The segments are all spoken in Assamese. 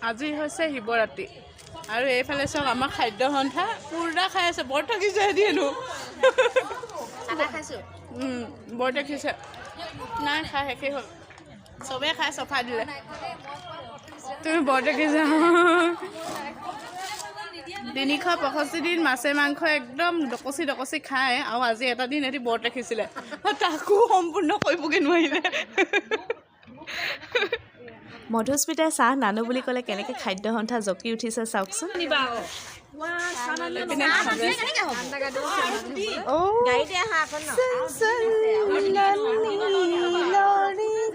আজি হৈছে শিৱৰাত্ৰি আৰু এইফালে চাওক আমাৰ খাদ্য সন্থা পুৰা খাই আছে বৰ থাকিছে দিয়েনো বৰ দেখিছে নাই খাই শেষেই হ'ল চবেই খাই চফা দিলে তুমি বৰ দেখিছা 365 দিন মাছে মাংস একদম ডকচি খায় আৰু আজি এটা দিন এটি বৰ দেখিছিলে তাকো সম্পূৰ্ণ কৰিবগৈ নোৱাৰিলে মধুস্মিতাই চাহ নানো বুলি ক'লে কেনেকৈ খাদ্য সন্থা জকি উঠিছে চাওকচোন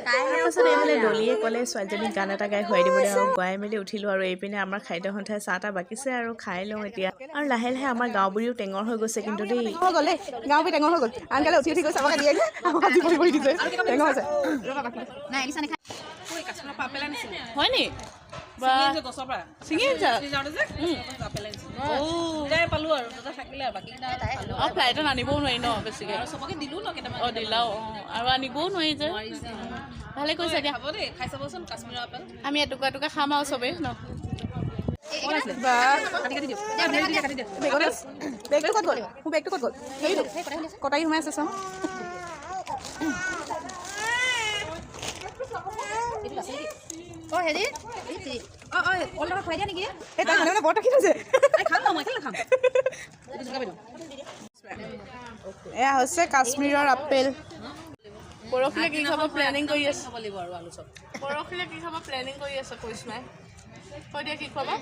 তাৰপাছত এইফালে ডলিয়ে ক'লে ছোৱালীজনীক গান এটা গাই খুৱাই দিবলৈ আৰু গুৱাই মেলি উঠিলোঁ আৰু এইপিনে আমাৰ খাদ্য সন্থাই চাহ এটা বাকিছে আৰু খাই লওঁ এতিয়া আৰু লাহে লাহে আমাৰ গাঁওবুঢ়ীও টেঙৰ হৈ গৈছে কিন্তু দেই গাঁওবুঢ়ী টেঙৰ হৈ গ'ল আনকালে উঠি গৈছে আমাক দিয়ে টেঙৰ হৈছে হয় নি ফ্লাইটত আনিবও নোৱাৰি ন বেছিকৈ অঁ দিলাও আৰু আনিবও নোৱাৰি যে ভালে কৈছে দিয়া আমি এটুকা খাম আৰু চবেই ন কটাৰী সোমাই আছে চাওঁ এয়া হৈছে কাশ্মীৰৰ আপেল পৰহিলে কি খাব প্লেনিং কৰি আছে পৰহিলে কি খাব প্লেনিং কৰি আছে কৰিশ্মাই কৈ দিয়া কি খুৱাবা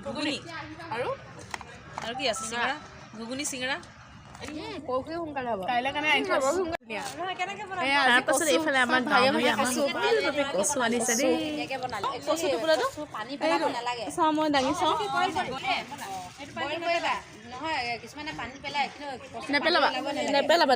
ঘুগুনি আৰু কি আছে চিঙৰা ঘুগুনি চিঙৰা তাৰপাছত এইফালে আমাৰ গাঁৱৰ কচু আনিছে দেই মই দাঙি চাওঁ নেপেলাবা